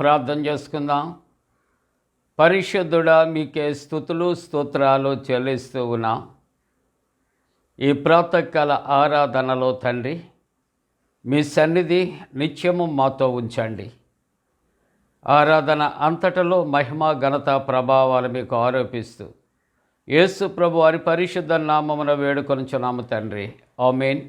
ప్రార్థన చేసుకుందాం. పరిశుద్ధుడా, మీకే స్తుతులు స్తోత్రాలు చెల్లిస్తూ ఉన్నాం. ఈ ప్రాతకాల ఆరాధనలో తండ్రి, మీ సన్నిధి నిత్యము మాతో ఉంచండి. ఆరాధన అంతటలో మహిమ ఘనత ప్రభావాలు మీకు ఆరోపిస్తూ యేసు ప్రభు వారి పరిశుద్ధ నామమున వేడుకొనుచున్నాము తండ్రి. ఆమేన్.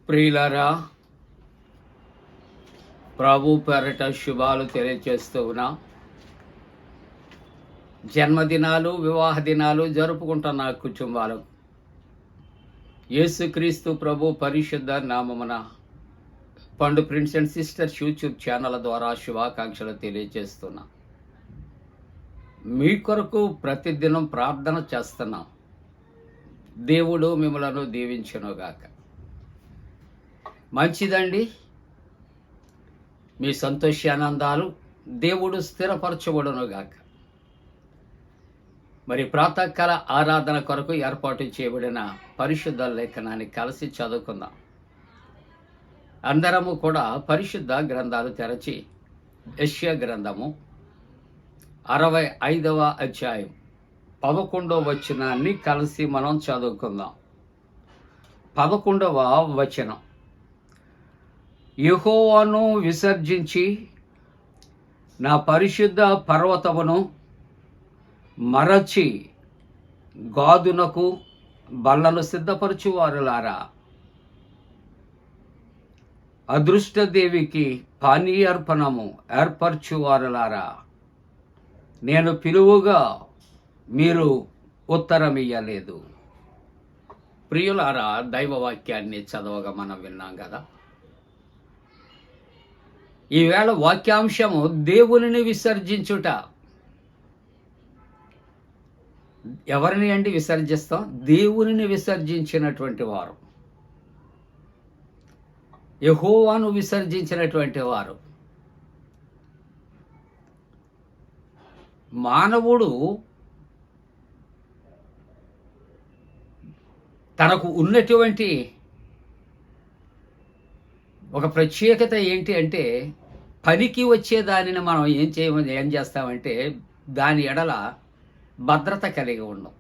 ప్రియులారా, ప్రభు పేరట శుభాలు తెలియజేస్తూ ఉన్నా. జన్మదినాలు, వివాహ దినాలు జరుపుకుంటున్న కుటుంబాలు యేసుక్రీస్తు ప్రభు పరిశుద్ధ నామమున పండు prince and sisters YouTube channel ద్వారా శుభాకాంక్షలు తెలియజేస్తున్నా. మీ కొరకు ప్రతిదినం ప్రార్థన చేస్తున్నాం. దేవుడు మిమ్మలను దీవించునుగాక. మంచిదండి. మీ సంతోషానందాలు దేవుడు స్థిరపరచబడునుగాక. మరి ప్రాతకాల ఆరాధన కొరకు ఏర్పాటు చేయబడిన పరిశుద్ధ లేఖనాన్ని కలిసి చదువుకుందాం. అందరము కూడా పరిశుద్ధ గ్రంథాలు తెరచి యెషయా గ్రంథము 65వ అధ్యాయం 11వ వచనాన్ని కలిసి మనం చదువుకుందాం. 11వ వచనం. యెహోవాను విసర్జించి నా పరిశుద్ధ పర్వతమును మరచి గాదునకు బల్లను సిద్ధపరచువారులారా, అదృష్టదేవికి పానీయార్పణము ఏర్పరచువారులారా, నేను పిలువుగా మీరు ఉత్తరమియ్యలేదు. ప్రియులారా, దైవవాక్యాన్ని చదవగా మనం విన్నాం కదా. ఈవేళ వాక్యాంశము దేవునిని విసర్జించుట. ఎవరిని అండి విసర్జిస్తాం? దేవునిని విసర్జించినటువంటి వారు, యెహోవాను విసర్జించినటువంటి వారు. మానవుడు తనకు ఉన్నటువంటి ఒక ప్రత్యేకత ఏంటి అంటే, పనికి వచ్చే దానిని మనం ఏం చేస్తామంటే దాని ఎడల భద్రత కలిగి ఉండం.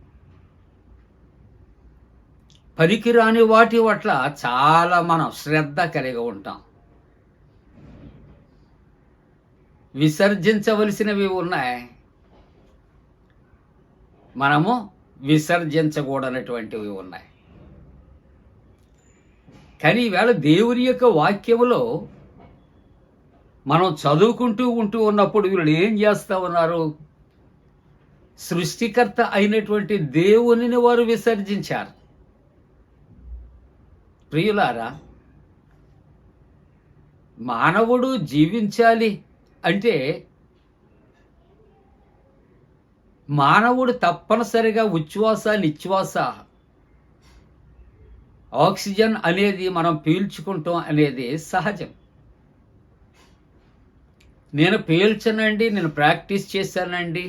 పనికిరాని వాటి పట్ల చాలా మనం శ్రద్ధ కలిగి ఉంటాం. విసర్జించవలసినవి ఉన్నాయి, మనము విసర్జించకూడనటువంటివి ఉన్నాయి. కానీ ఈవేళ దేవుని యొక్క వాక్యములో మనం చదువుకుంటూ ఉన్నప్పుడు వీళ్ళు ఏం చేస్తా ఉన్నారు? సృష్టికర్త అయినటువంటి దేవునిని వారు విసర్జించారు. ప్రియులారా, మానవుడు జీవించాలి అంటే మానవుడు తప్పనిసరిగా ఉచ్ఛ్వాస నిశ్వాస ఆక్సిజన్ అనేది మనం పీల్చుకుంటాం అనేది సహజం. నేను పీల్చనండి, నేను ప్రాక్టీస్ చేశానండి,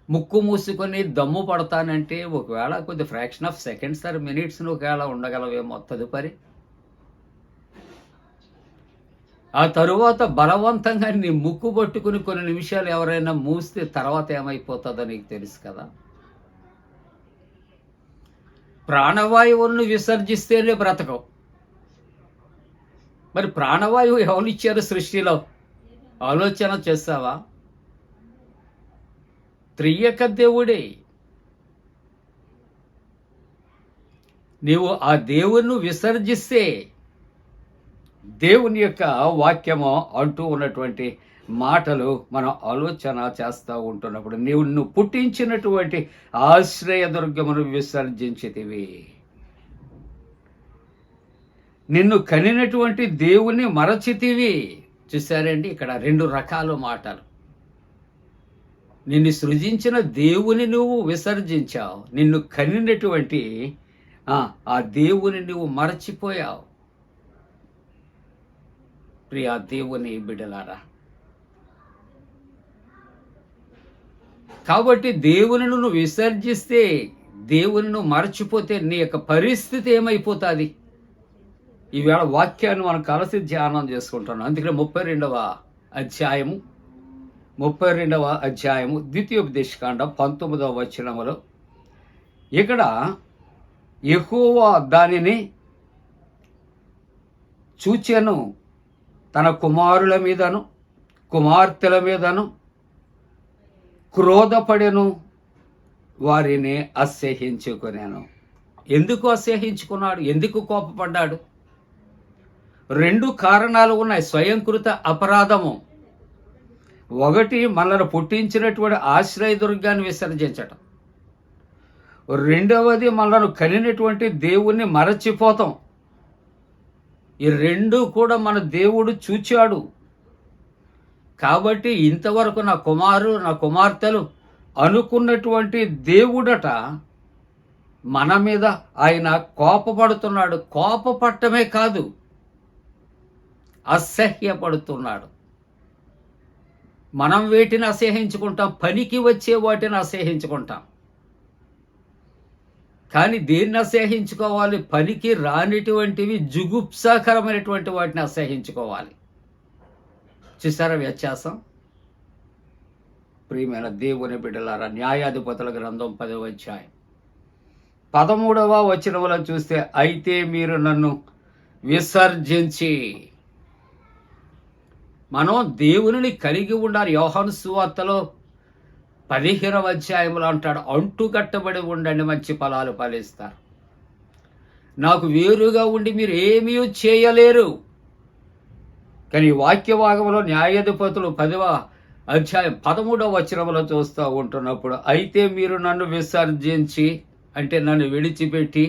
ముక్కు మూసుకొని దమ్ము పడతానంటే ఒకవేళ కొద్ది fraction of seconds are minutes ఒకవేళ ఉండగలవేమో తదుపరి. ఆ తరువాత బలవంతంగా నీ ముక్కు పట్టుకుని కొన్ని నిమిషాలు ఎవరైనా మూస్తే తర్వాత ఏమైపోతుందో నీకు తెలుసు కదా. ప్రాణవాయువులను విసర్జిస్తేనే బ్రతకవు. మరి ప్రాణవాయువు ఎవరిచ్చారు సృష్టిలో? ఆలోచన చేస్తావా? త్రియక దేవుడే. నీవు ఆ దేవుణ్ణి విసర్జిస్తే దేవుని యొక్క వాక్యము అంటూ ఉన్నటువంటి మాటలు మనం ఆలోచన చేస్తూ ఉంటున్నప్పుడు, నువ్వు పుట్టించినటువంటి ఆశ్రయదుర్గమును విసర్జించితివి, నిన్ను కనినటువంటి దేవుని మరచితివి. చూసారండి, ఇక్కడ రెండు రకాల మాటలు. నిన్ను సృజించిన దేవుని నువ్వు విసర్జించావు, నిన్ను కనినటువంటి ఆ దేవుని నువ్వు మరచిపోయావు. ప్రియా దేవుని బిడ్డలారా, కాబట్టి దేవుని నువ్వు విసర్జిస్తే, దేవుని నువ్వు మరచిపోతే నీ యొక్క పరిస్థితి ఏమైపోతుంది? ఈవేళ వాక్యాన్ని మనం కలిసి ధ్యానం చేసుకుంటున్నాం. అందుకనే 32వ అధ్యాయము ద్వితీయోపదేశకాండం 19వ వచనములో ఇక్కడ యెహోవా దానిని చూచెను, తన కుమారుల మీదను కుమార్తెల మీదను క్రోధపడెను, వారిని అసహ్యించుకొనెను. ఎందుకు అసహ్యించుకున్నాడు? ఎందుకు కోపపడ్డాడు? రెండు కారణాలు ఉన్నాయి. స్వయంకృత అపరాధము. ఒకటి, మనల్ని పుట్టించినటువంటి ఆశ్రయదుర్గాన్ని విసర్జించటం. రెండవది, మనల్ని కనినటువంటి దేవుణ్ణి మరచిపోతాం. ఈ రెండు కూడా మన దేవుడు చూచాడు. కాబట్టి ఇంతవరకు నా కుమార్తెలు అనుకున్నటువంటి దేవుడట మన మీద ఆయన కోపపడుతున్నాడు. కోపపడటమే కాదు, అసహ్యపడుతున్నాడు. మనం వేటిని అసహ్యించుకుంటాం? పనికి వచ్చే వాటిని అసహ్యించుకుంటాం. కానీ దేన్ని అసహ్యించుకోవాలి? పనికి రానిటువంటివి, జుగుప్సాకరమైనటువంటి వాటిని అసహ్యించుకోవాలి. చూసారా వ్యత్యాసం? ప్రియమైన దేవుని బిడ్డలారా, న్యాయాధిపతుల గ్రంథం 10వ అధ్యాయం 13వ వచనములో చూస్తే, అయితే మీరు నన్ను విసర్జించి. మనం దేవునిని కలిగి ఉండాలి. యోహాను సువార్తలో 15వ అధ్యాయంలో అంటాడు, అంటుకట్టబడి ఉండండి, మంచి ఫలాలు ఫలిస్తారు. నాకు వేరుగా ఉండి మీరు ఏమీ చేయలేరు. కానీ వాక్య భాగంలో న్యాయాధిపతులు 10వ అధ్యాయం 13వ వచనంలో చూస్తూ ఉంటున్నప్పుడు, అయితే మీరు నన్ను విసర్జించి అంటే నన్ను విడిచిపెట్టి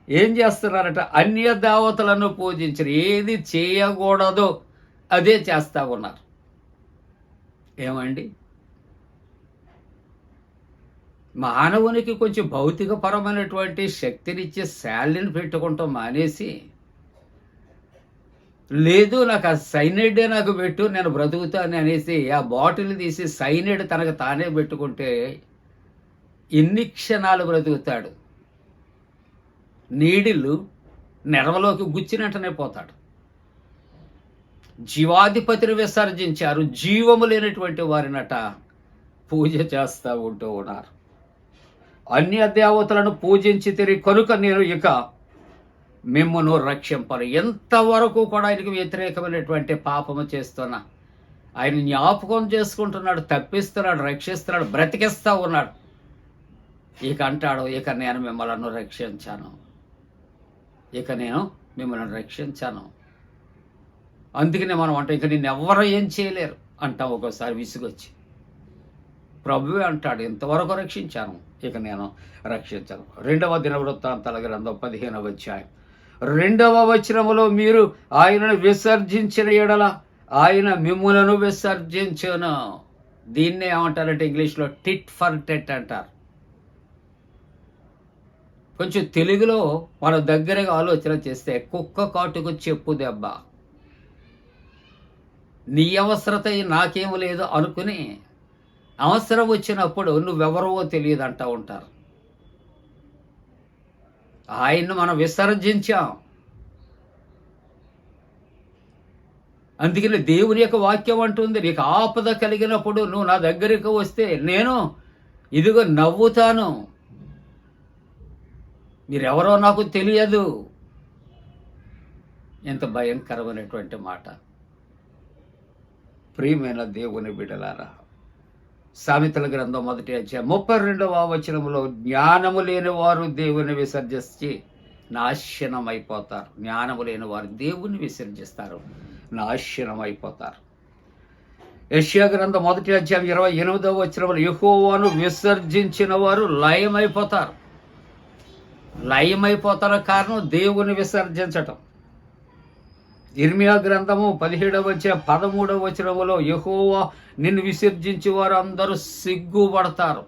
ఏం చేస్తున్నారట? అన్య దేవతలను పూజించరు. ఏది చేయకూడదో అదే చేస్తా ఉన్నారు. ఏమండి, మానవునికి కొంచెం భౌతికపరమైనటువంటి శక్తినిచ్చే శాలిని పెట్టుకుంటాం మానేసి, లేదు నాకు ఆ సైనైడే నాకు పెట్టు నేను బ్రతుకుతాను అనేసి ఆ బాటిల్ తీసి సైనైడ్ తనకు తానే పెట్టుకుంటే ఎన్ని క్షణాలు బ్రతుకుతాడు? నీడిలు నెరవలోకి గుచ్చినట్టనే పోతాడు. జీవాధిపతిని విసర్జించారు, జీవము లేనటువంటి వారినట పూజ చేస్తూ ఉంటూ ఉన్నారు. అన్య దేవతలను పూజించి తిరిగి కనుక నేను ఇక మిమ్మును రక్షింపను. ఎంతవరకు కూడా ఆయనకు వ్యతిరేకమైనటువంటి పాపము చేస్తున్నా ఆయన జ్ఞాపకం చేసుకుంటున్నాడు, తప్పిస్తున్నాడు, రక్షిస్తున్నాడు, బ్రతికిస్తూ ఉన్నాడు. ఇక అంటాడు, ఇక నేను మిమ్మల్ని రక్షించాను, ఇక నేను మిమ్మల్ని రక్షించాను. అందుకనే మనం అంటే ఇక నిన్ను ఎవరు ఏం చేయలేరు అంటాం ఒక్కోసారి విసుగొచ్చి. ప్రభువే అంటాడు, ఇంతవరకు రక్షించాను, ఇక నేను రక్షించాను. 2వ దినవృత్తాంతాల గ్రంథం 15వ అధ్యాయం 2వ వచనములో మీరు ఆయనను విసర్జించిన ఎడల ఆయన మిమ్ములను విసర్జించును. దీన్నే ఏమంటారంటే ఇంగ్లీష్లో టిట్ ఫర్ టెట్ అంటారు. కొంచెం తెలుగులో మన దగ్గరగా ఆలోచన చేస్తే కుక్క కాటుకు చెప్పు దెబ్బ. నీ అవసరత నాకేం లేదు అనుకుని అవసరం వచ్చినప్పుడు నువ్వెవరో తెలియదు అంటూ ఉంటారు. ఆయన్ను మనం విసర్జించాం. అందుకని దేవుని యొక్క వాక్యం అంటుంది, నీకు ఆపద కలిగినప్పుడు నువ్వు నా దగ్గరికి వస్తే నేను ఇదిగో నవ్వుతాను, మీరెవరో నాకు తెలియదు. ఎంత భయంకరమైనటువంటి మాట. ప్రియమైన దేవుని బిడ్డలారా, సామెతల గ్రంథం 1వ అధ్యాయం 32వ వచనములో జ్ఞానము లేని వారు దేవుని విసర్జించి నాశనం అయిపోతారు. జ్ఞానము లేని వారు దేవుని విసర్జిస్తారు, నాశనం అయిపోతారు. యెషయా గ్రంథం 1వ అధ్యాయం 28వ వచనములో యెహోవాను విసర్జించిన వారు లయమైపోతారు. లయమైపోతారు కారణం దేవుని విసర్జించటం. ఇర్మియా గ్రంథము 17వ అధ్యాయం 13వ వచనములో యెహోవా నిన్ను విసర్జించి వారు అందరూ సిగ్గుపడతారు.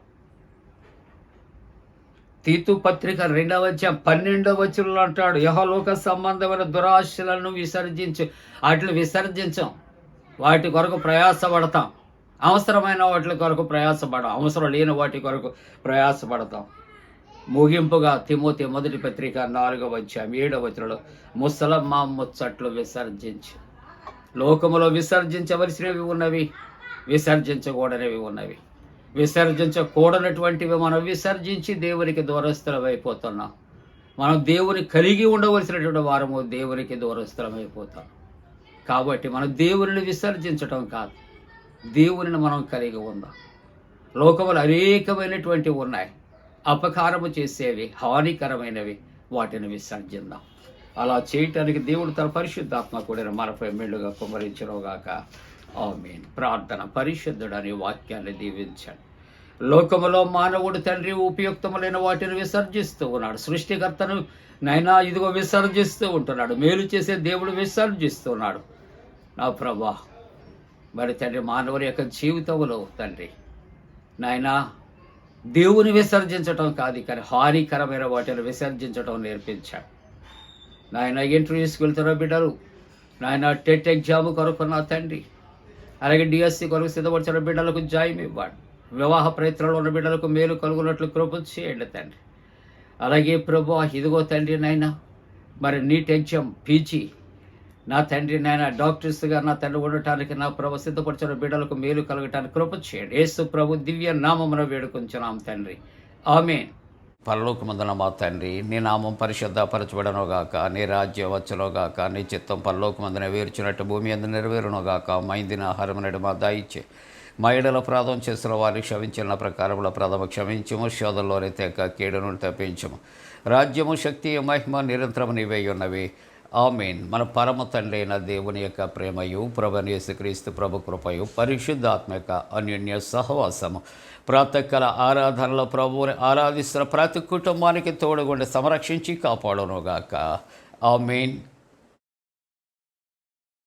తీతు పత్రిక 2వ అధ్యాయం 12వ వచనంలో అంటాడు, యెహోలోక సంబంధమైన దురాశలను విసర్జించు. వాటిని విసర్జించాం, వాటి కొరకు ప్రయాసపడతాం. అవసరమైన వాటి కొరకు ప్రయాసపడతాం, అవసరం లేని వాటి కొరకు ప్రయాసపడతాం. ముగింపుగా తిమోతి 1వ పత్రిక 4వ అధ్యాయం 7వ వచనంలో ముసలమ్మ ముచ్చట్లు విసర్జించు. లోకములో విసర్జించవలసినవి ఉన్నవి, విసర్జించకూడనివి ఉన్నవి. విసర్జించకూడనటువంటివి మనం విసర్జించి దేవునికి దూరస్థలం అయిపోతున్నాం. మనం దేవుని కలిగి ఉండవలసినటువంటి వారము దేవునికి దూరస్థలం అయిపోతాం. కాబట్టి మనం దేవుని విసర్జించటం కాదు, దేవుని మనం కలిగి ఉందాం. లోకములు అనేకమైనటువంటివి ఉన్నాయి, అపకారము చేసేవి, హానికరమైనవి, వాటిని విసర్జిద్దాం. అలా చేయటానికి దేవుడు తన పరిశుద్ధాత్మ కూడా మనపై మెండుగా కుమ్మరించునుగాక. ఆమేన్. ప్రార్థన. పరిశుద్ధుడని వాక్యాన్ని దీవించండి. లోకములో మానవుడు తండ్రి ఉపయుక్తములైన వాటిని విసర్జిస్తూ ఉన్నాడు. సృష్టికర్తను నైనా ఇదిగో విసర్జిస్తూ ఉంటున్నాడు. మేలు చేసే దేవుడు విసర్జిస్తున్నాడు. నా ప్రభా, మరి తండ్రి మానవుని యొక్క జీవితంలో తండ్రి నాయనా దేవుని విసర్జించటం కాదు, కానీ హానికరమైన వాటిని విసర్జించటం నేర్పించాడు. నాయన ఇంటర్వ్యూస్కి వెళ్తున్న బిడ్డలు, నాయన టెట్ ఎగ్జామ్ కొరకు నా తండ్రి, అలాగే డిఎస్సి కొరకు సిద్ధపరిచిన బిడ్డలకు జాయిన్ ఇవ్వండి. వివాహ ప్రయత్నంలో ఉన్న బిడ్డలకు మేలు కలుగునట్లు కృప చేయండి తండ్రి. అలాగే ప్రభు ఇదిగో తండ్రి నాయన మరి నీట్ ఎగ్జామ్ పీజీ నా తండ్రి నాయన డాక్టర్స్గా నా తండ్రి ఉండటానికి నా ప్రభు సిద్ధపరిచిన బిడ్డలకు మేలు కలగటానికి కృప చేయండి. యేసు ప్రభు దివ్య నామమున వేడుకొంచున్నాం తండ్రి. ఆమేన్. పరలోకమందున మా తండ్రి, నీ నామం పరిశుద్ధపరచబడనుగాక, నీ రాజ్యం వచ్చునుగాక, నీ చిత్తం పరలోకమందున వేర్చినట్టు భూమి అందు నెరవేరునుగాక. మా ఇందిన ఆహారం నేడు మా దాయిచ్చే, మా ఎడల ప్రాధం చేసిన వారిని క్షమించిన ప్రకారముల ప్రథమ క్షమించము, శోధంలోనే తెక కీడును తప్పించము. రాజ్యము, శక్తి, మహిమ నిరంతరము నీవే ఉన్నవి. ఆమేన్. మన పరమ తండ్రి అయిన దేవుని యొక్క ప్రేమయు, ప్రభువైన యేసుక్రీస్తు ప్రభు కృపయు, పరిశుద్ధాత్మక అన్యోన్య సహవాసము, ప్రాతకాల ఆరాధనలో ప్రభువుని ఆరాధిస్తున్న ప్రతి కుటుంబానికి తోడుగుండి సంరక్షించి కాపాడునుగాక. ఆమేన్.